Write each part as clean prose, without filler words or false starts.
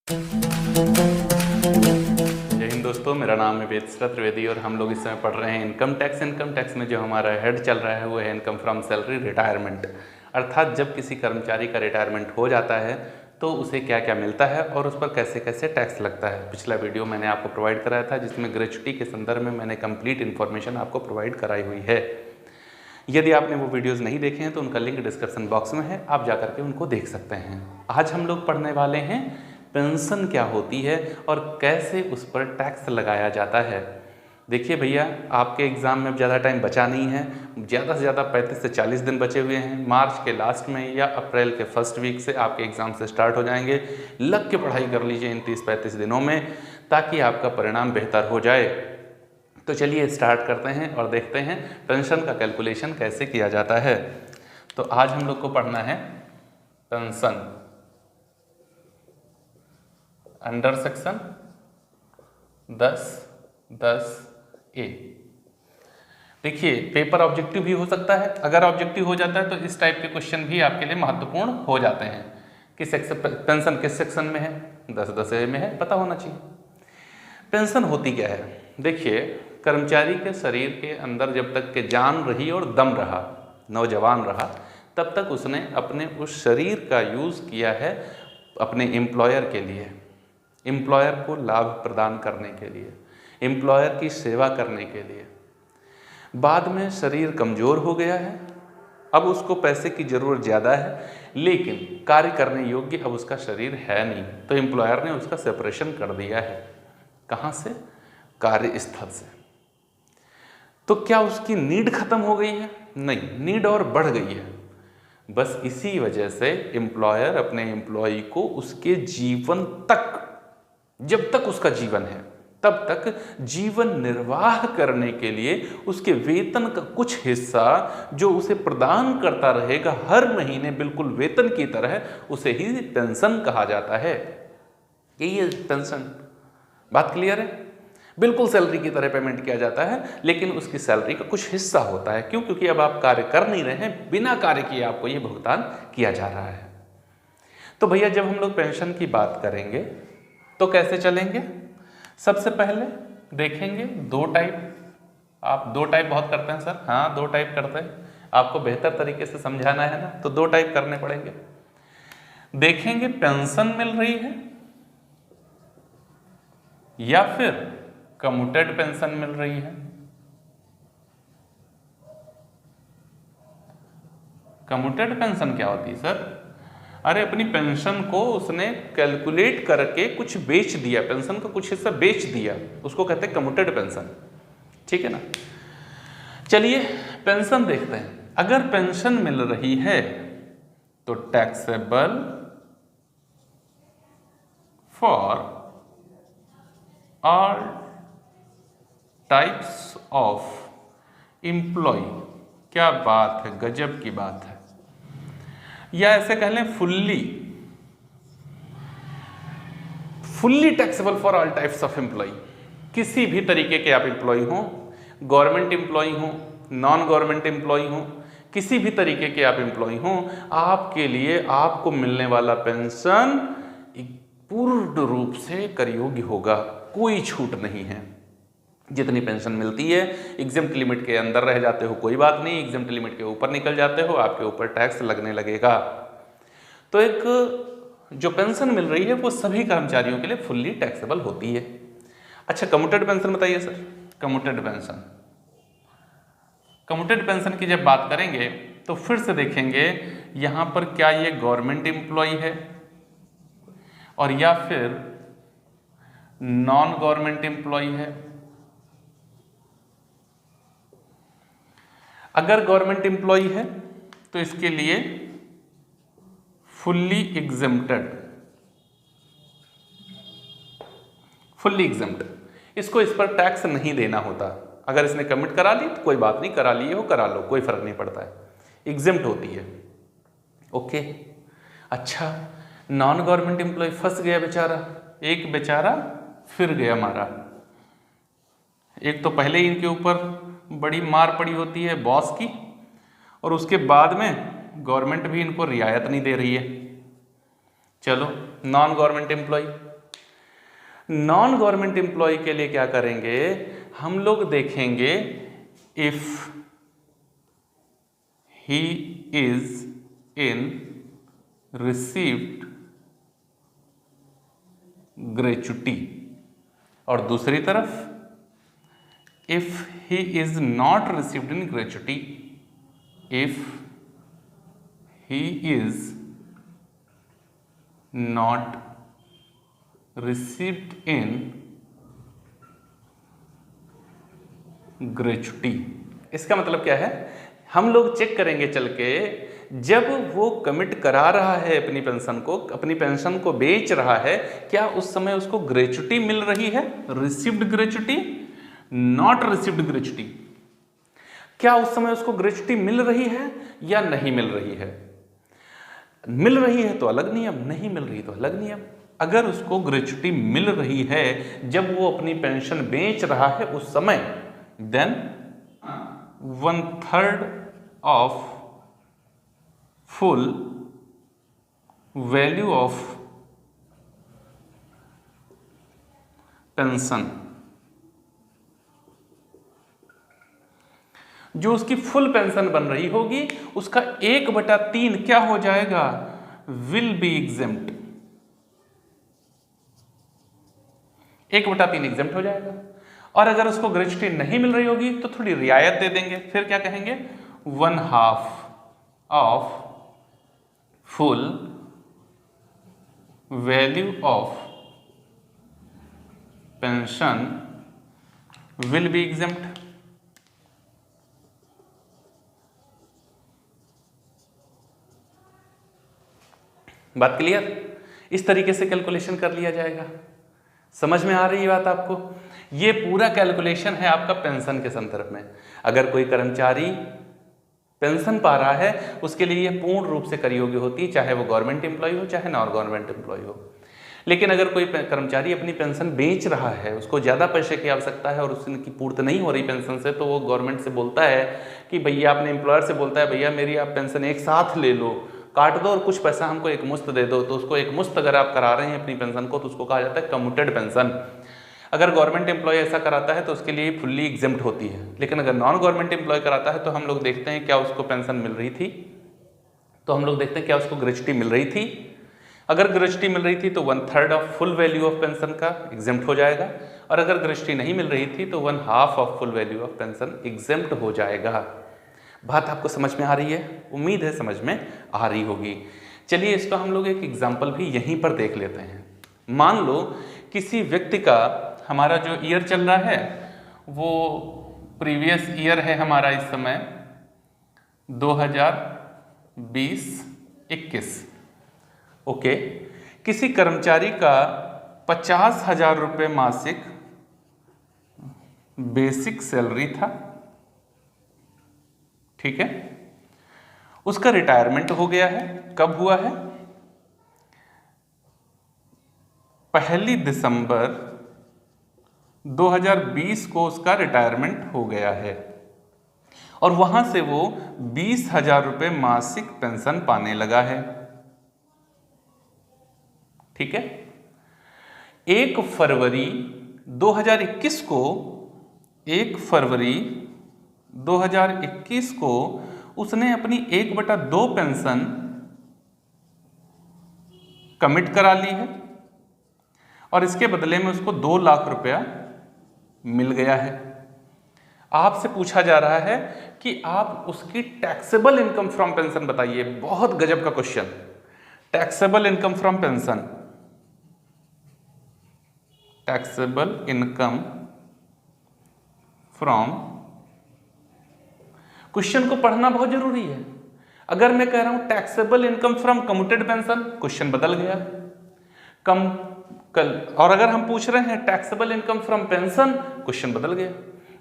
जय हिंद दोस्तों, मेरा नाम है वेदश्री त्रिवेदी और हम लोग इस समय पढ़ रहे हैं इनकम टैक्स में जो हमारा हेड चल रहा है वो है इनकम फ्रॉम सैलरी रिटायरमेंट। अर्थात जब किसी कर्मचारी का रिटायरमेंट हो जाता है तो उसे क्या क्या मिलता है और उस पर कैसे कैसे टैक्स लगता है। पिछला वीडियो मैंने आपको प्रोवाइड कराया था जिसमें ग्रेच्युटी के संदर्भ में मैंने कंप्लीट इन्फॉर्मेशन आपको प्रोवाइड कराई हुई है। यदि आपने वो वीडियोस नहीं देखे हैं तो उनका लिंक डिस्क्रिप्शन बॉक्स में है, आप जा करके उनको देख सकते हैं। आज हम लोग पढ़ने वाले हैं पेंशन क्या होती है और कैसे उस पर टैक्स लगाया जाता है। देखिए भैया, आपके एग्ज़ाम में अब ज़्यादा टाइम बचा नहीं है, ज़्यादा से ज़्यादा 35 से 40 दिन बचे हुए हैं। मार्च के लास्ट में या अप्रैल के फर्स्ट वीक से आपके एग्ज़ाम से स्टार्ट हो जाएंगे। लग के पढ़ाई कर लीजिए इन 30-35 दिनों में ताकि आपका परिणाम बेहतर हो जाए। तो चलिए स्टार्ट करते हैं और देखते हैं पेंशन का कैलकुलेशन कैसे किया जाता है। तो आज हम लोग को पढ़ना है पेंशन अंडर सेक्शन 10(10)(a). देखिए, पेपर ऑब्जेक्टिव भी हो सकता है। अगर ऑब्जेक्टिव हो जाता है तो इस टाइप के क्वेश्चन भी आपके लिए महत्वपूर्ण हो जाते हैं कि पेंशन किस सेक्शन में है, 10(10)(a) में है, पता होना चाहिए। पेंशन होती क्या है? देखिए, कर्मचारी के शरीर के अंदर जब तक के जान रही और दम रहा, नौजवान रहा, तब तक उसने अपने उस शरीर का यूज़ किया है अपने एम्प्लॉयर के लिए, एम्प्लॉयर को लाभ प्रदान करने के लिए, एम्प्लॉयर की सेवा करने के लिए। बाद में शरीर कमज़ोर हो गया है, अब उसको पैसे की ज़रूरत ज़्यादा है, लेकिन कार्य करने योग्य अब उसका शरीर है नहीं, तो एम्प्लॉयर ने उसका सेपरेशन कर दिया है। कहाँ से? कार्यस्थल से। तो क्या उसकी नीड खत्म हो गई है? नहीं, नीड और बढ़ गई है। बस इसी वजह से एम्प्लॉयर अपने एम्प्लॉय को उसके जीवन तक, जब तक उसका जीवन है तब तक जीवन निर्वाह करने के लिए उसके वेतन का कुछ हिस्सा जो उसे प्रदान करता रहेगा हर महीने बिल्कुल वेतन की तरह, उसे ही पेंशन कहा जाता है। यही है पेंशन। बात क्लियर है? बिल्कुल सैलरी की तरह पेमेंट किया जाता है, लेकिन उसकी सैलरी का कुछ हिस्सा होता है। क्यों? क्योंकि अब आप कार्य कर नहीं रहे हैं, बिना कार्य किए आपको ये भुगतान किया जा रहा है। तो भैया, जब हम लोग पेंशन की बात करेंगे तो कैसे चलेंगे? सबसे पहले देखेंगे दो टाइप। आप दो टाइप बहुत करते हैं सर। हाँ, दो टाइप करते हैं। आपको बेहतर तरीके से समझाना है ना, तो दो टाइप करने पड़ेंगे। देखेंगे पेंशन मिल रही है या फिर कम्यूटेड पेंशन मिल रही है। कम्यूटेड पेंशन क्या होती है सर? अरे, अपनी पेंशन को उसने कैलकुलेट करके कुछ बेच दिया, पेंशन का कुछ हिस्सा बेच दिया, उसको कहते हैं कम्यूटेड पेंशन। ठीक है ना? चलिए पेंशन देखते हैं। अगर पेंशन मिल रही है तो taxable for all types of employ. क्या बात है, गजब की बात है। या ऐसे कह लें fully taxable for all types of employ. किसी भी तरीके के आप एम्प्लॉय हो, गवर्नमेंट एम्प्लॉय हो, नॉन गवर्नमेंट एम्प्लॉय हो, किसी भी तरीके के आप एम्प्लॉय हो, आपके लिए आपको मिलने वाला पेंशन पूर्ण रूप से कर योग्य होगा, कोई छूट नहीं है। जितनी पेंशन मिलती है, एग्जम्प्ट लिमिट के अंदर रह जाते हो कोई बात नहीं, एग्जम्प्ट लिमिट के ऊपर निकल जाते हो आपके ऊपर टैक्स लगने लगेगा। तो एक जो पेंशन मिल रही है वो सभी कर्मचारियों के लिए फुल्ली टैक्सेबल होती है। अच्छा, कम्यूटेड पेंशन बताइए सर। कम्यूटेड पेंशन की जब बात करेंगे तो फिर से देखेंगे यहां पर क्या ये गवर्नमेंट एम्प्लॉय है और या फिर नॉन गवर्नमेंट एम्प्लॉय है। अगर गवर्नमेंट एम्प्लॉय है तो इसके लिए फुल्ली एग्जम्प्ट, इसको इस पर टैक्स नहीं देना होता। अगर इसने कमिट करा ली तो कोई बात नहीं, करा लिए हो करा लो, कोई फर्क नहीं पड़ता है, एग्जम्प्ट होती है। ओके। अच्छा, नॉन गवर्नमेंट एम्प्लॉय फंस गया बेचारा, एक बेचारा फिर गया मारा। एक तो पहले ही इनके ऊपर बड़ी मार पड़ी होती है बॉस की, और उसके बाद में गवर्नमेंट भी इनको रियायत नहीं दे रही है। चलो, non government employ non government employ के लिए क्या करेंगे, हम लोग देखेंगे if he is in received gratuity, और दूसरी तरफ if he is not received in gratuity, if he is not received in gratuity. इसका मतलब क्या है, हम लोग चेक करेंगे चल के, जब वो कमिट करा रहा है अपनी पेंशन को, अपनी पेंशन को बेच रहा है, क्या उस समय उसको ग्रेचुटी मिल रही है, received gratuity, not received gratuity, क्या उस समय उसको ग्रेचुटी मिल रही है या नहीं मिल रही है। मिल रही है तो अलग नियम, नहीं मिल रही तो अलग नियम। अगर उसको ग्रेचुटी मिल रही है जब वो अपनी पेंशन बेच रहा है उस समय, then 1/3 of full value of pension, जो उसकी फुल पेंशन बन रही होगी उसका 1/3 क्या हो जाएगा, विल बी एग्जेम्प्ट, 1/3 एग्जेम्प्ट हो जाएगा। और अगर उसको ग्रेचुटी नहीं मिल रही होगी तो थोड़ी रियायत दे देंगे, फिर क्या कहेंगे, 1/2 of full value of pension will be exempt. बात क्लियर, इस तरीके से कैलकुलेशन कर लिया जाएगा। समझ में आ रही है बात आपको। ये पूरा कैलकुलेशन है आपका पेंशन के संदर्भ में। अगर कोई कर्मचारी पेंशन पा रहा है उसके लिए ये पूर्ण रूप से कर योग्य होती है, चाहे वो गवर्नमेंट एम्प्लॉय हो चाहे नॉन गवर्नमेंट एम्प्लॉय हो। लेकिन अगर कोई कर्मचारी अपनी पेंशन बेच रहा है, उसको ज़्यादा पैसे की आवश्यकता है और उसकी पूर्ति नहीं हो रही पेंशन से, तो वो गवर्नमेंट से बोलता है कि भैया, अपने एम्प्लॉयर से बोलता है, भैया मेरी आप पेंशन एक साथ ले लो, काट दो और कुछ पैसा हमको एक मुश्त दे दो। तो उसको एक मुश्त अगर आप करा रहे हैं अपनी पेंशन को तो उसको कहा जाता है कम्यूटेड पेंशन। अगर गवर्नमेंट एम्प्लॉय ऐसा कराता है तो उसके लिए फुल्ली एग्जेम्प्ट होती है। लेकिन अगर नॉन गवर्नमेंट एम्प्लॉय कराता है तो हम लोग देखते हैं क्या उसको पेंशन मिल रही थी, तो हम लोग देखते हैं क्या उसको ग्रेचुटी मिल रही थी। अगर ग्रेचुटी मिल रही थी तो 1/3 of full value of pension का एग्जेम्प्ट हो जाएगा, और अगर ग्रेचुटी नहीं मिल रही थी तो 1/2 of full value of pension exempt हो जाएगा। बात आपको समझ में आ रही है? उम्मीद है समझ में आ रही होगी। चलिए इसका हम लोग एक एग्जाम्पल भी यहीं पर देख लेते हैं। मान लो किसी व्यक्ति का, हमारा जो ईयर चल रहा है वो प्रीवियस ईयर है हमारा इस समय 2020-21। ओके, किसी कर्मचारी का 50,000 रुपये मासिक बेसिक सैलरी था, ठीक है। उसका रिटायरमेंट हो गया है। कब हुआ है? 1 दिसंबर 2020 को उसका रिटायरमेंट हो गया है, और वहां से वो 20,000 रुपये मासिक पेंशन पाने लगा है, ठीक है। 1 फरवरी 2021 को 1 फरवरी 2021 को उसने अपनी 1/2 पेंशन कमिट करा ली है, और इसके बदले में उसको 2 लाख रुपया मिल गया है। आपसे पूछा जा रहा है कि आप उसकी टैक्सेबल इनकम फ्रॉम पेंशन बताइए। बहुत गजब का question, taxable income from pension. Taxable income from, question को पढ़ना बहुत जरूरी है। अगर मैं कह रहा हूं taxable income from commuted pension, question बदल गया और अगर हम पूछ रहे हैं taxable income from pension, question बदल गया।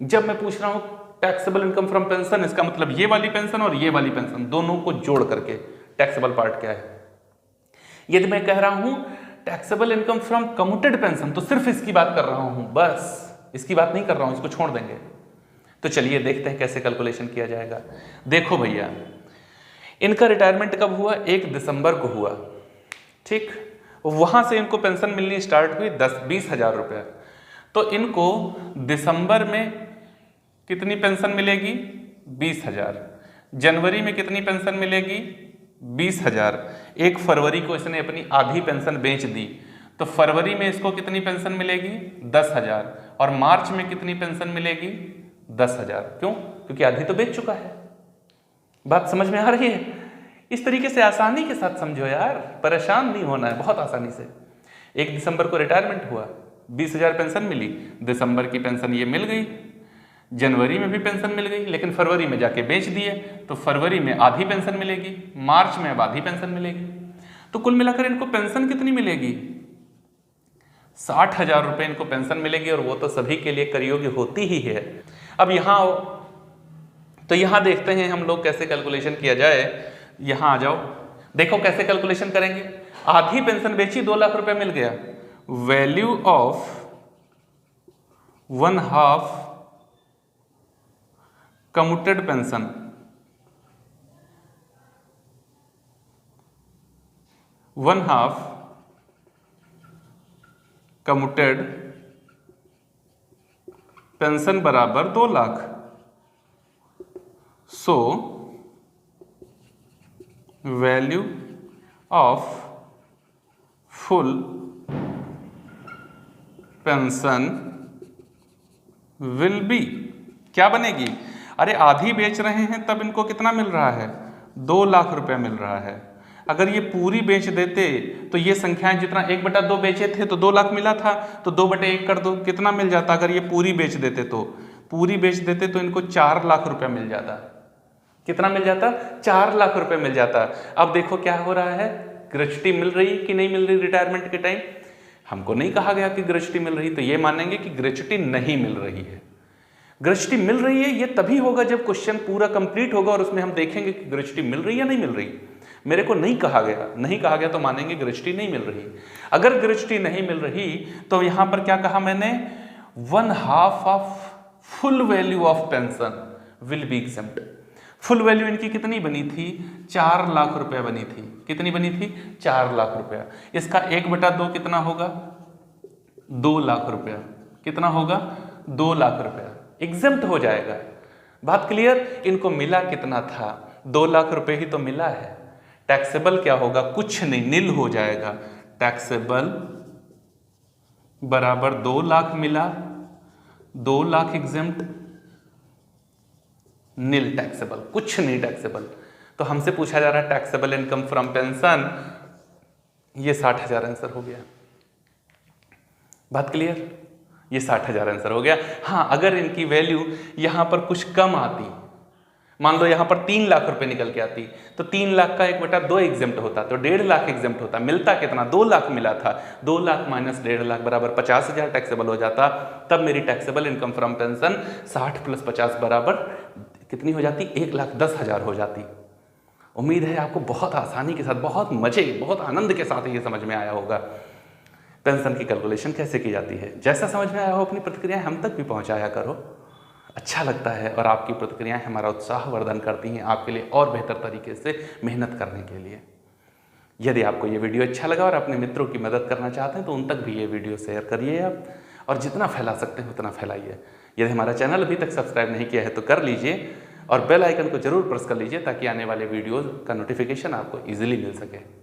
जब मैं पूछ रहा हूं टैक्सेबल इनकम फ्रॉम पेंशन, इसका मतलब ये वाली पेंशन और ये वाली पेंशन दोनों को जोड़ करके टैक्सेबल पार्ट क्या है। यदि मैं कह रहा हूं taxable income from commuted pension, तो सिर्फ इसकी बात कर रहा हूं, बस इसकी बात नहीं कर रहा हूं, इसको छोड़ देंगे। तो चलिए देखते हैं कैसे कैलकुलेशन किया जाएगा। देखो भैया, इनका रिटायरमेंट कब हुआ? 1 दिसंबर को हुआ, ठीक। वहाँ से इनको पेंशन मिलनी स्टार्ट हुई 20,000 रुपया। तो इनको दिसंबर में कितनी पेंशन मिलेगी? 20,000। जनवरी में कितनी पेंशन मिलेगी? 20,000। 1 फरवरी को इसने अपनी आधी पेंशन बेच दी, तो फरवरी में इसको कितनी पेंशन मिलेगी? 10,000। और मार्च में कितनी पेंशन मिलेगी? 10,000। क्यों? क्योंकि आधी तो बेच चुका है। बात समझ में आ रही है? इस तरीके से आसानी के साथ समझो यार, परेशान नहीं होना है, बहुत आसानी से। 1 दिसंबर को रिटायरमेंट हुआ, 20,000 पेंशन मिली, दिसंबर की पेंशन ये मिल गई, जनवरी में भी पेंशन मिल गई, लेकिन फरवरी में जाके बेच दिए, तो फरवरी में आधी पेंशन मिलेगी, मार्च में अब आधी पेंशन मिलेगी। तो कुल मिलाकर इनको पेंशन कितनी मिलेगी? 60,000 रुपये इनको पेंशन मिलेगी, और वो तो सभी के लिए कर योग्य होती ही है। अब यहाँ आओ, तो यहाँ देखते हैं हम लोग कैसे कैलकुलेशन किया जाए। यहाँ आ जाओ, देखो कैसे कैलकुलेशन करेंगे। आधी पेंशन बेची, 2 लाख रुपए मिल गया। Value of 1/2 commuted pension, 1/2 commuted pension बराबर 2 lakh. So value of full pension will be, क्या बनेगी? अरे आधी बेच रहे हैं तब इनको कितना मिल रहा है? 2 लाख रुपए मिल रहा है। अगर ये पूरी बेच देते तो ये संख्याएं जितना 1/2 बेचे थे तो 2 लाख मिला था, तो 2/1 कर दो, कितना मिल जाता? अगर ये पूरी बेच देते तो इनको 4 लाख रुपया मिल जाता। कितना मिल जाता? 4 लाख रुपए मिल जाता। अब देखो क्या हो रहा है, ग्रेच्युटी मिल रही कि नहीं मिल रही? रिटायरमेंट के टाइम हमको नहीं कहा गया कि ग्रेच्युटी मिल रही, तो ये मानेंगे कि ग्रेच्युटी नहीं मिल रही है। ग्रेच्युटी मिल रही है ये तभी होगा जब क्वेश्चन पूरा कंप्लीट होगा और उसमें हम देखेंगे कि ग्रेच्युटी मिल रही है या नहीं मिल रही। मेरे को नहीं कहा गया तो मानेंगे ग्रेच्युटी नहीं मिल रही। अगर ग्रेच्युटी नहीं मिल रही तो यहां पर क्या कहा मैंने? 1/2 of full value of pension will be exempt. Full value इनकी कितनी बनी थी? 4 लाख रुपया बनी थी। कितनी बनी थी? 4 लाख रुपया। इसका 1/2 कितना होगा? 2 लाख रुपया। कितना होगा? 2 लाख रुपया एग्जेम्प्ट हो जाएगा। बात क्लियर? इनको मिला कितना था? 2 लाख रुपए ही तो मिला है। टैक्सेबल क्या होगा? कुछ नहीं, नील हो जाएगा। टैक्सेबल बराबर 2 लाख मिला, 2 लाख एग्जेम्प्ट, नील टैक्सेबल, कुछ नहीं टैक्सेबल। तो हमसे पूछा जा रहा है टैक्सेबल इनकम फ्रॉम पेंशन, ये 60,000 आंसर हो गया। बात क्लियर? ये 60,000 आंसर हो गया। हाँ, अगर इनकी वैल्यू यहां पर कुछ कम आती, मान लो यहां पर 3 लाख रुपए निकल के आती, तो 3 लाख का 1/2 एग्जेम्प्ट होता, तो 1.5 लाख एग्जेम्प्ट होता। मिलता कितना? 2 लाख मिला था। 2 लाख माइनस 1.5 लाख बराबर 50,000 टैक्सेबल हो जाता। तब मेरी टैक्सेबल इनकम फ्रॉम पेंशन 60 + 50 बराबर कितनी हो जाती? 1,10,000 हो जाती। उम्मीद है आपको बहुत आसानी के साथ, बहुत मजे, बहुत आनंद के साथ ये समझ में आया होगा पेंशन की कैलकुलेशन कैसे की जाती है। जैसा समझ में आया हो अपनी प्रतिक्रियाएं हम तक भी पहुंचाया करो। अच्छा लगता है और आपकी प्रतिक्रियाएं हमारा उत्साह वर्धन करती हैं आपके लिए और बेहतर तरीके से मेहनत करने के लिए। यदि आपको ये वीडियो अच्छा लगा और अपने मित्रों की मदद करना चाहते हैं तो उन तक भी ये वीडियो शेयर करिए आप, और जितना फैला सकते हैं उतना फैलाइए। यदि हमारा चैनल अभी तक सब्सक्राइब नहीं किया है तो कर लीजिए और बेल आइकन को जरूर प्रेस कर लीजिए ताकि आने वाले वीडियोज़ का नोटिफिकेशन आपको ईजिली मिल सके।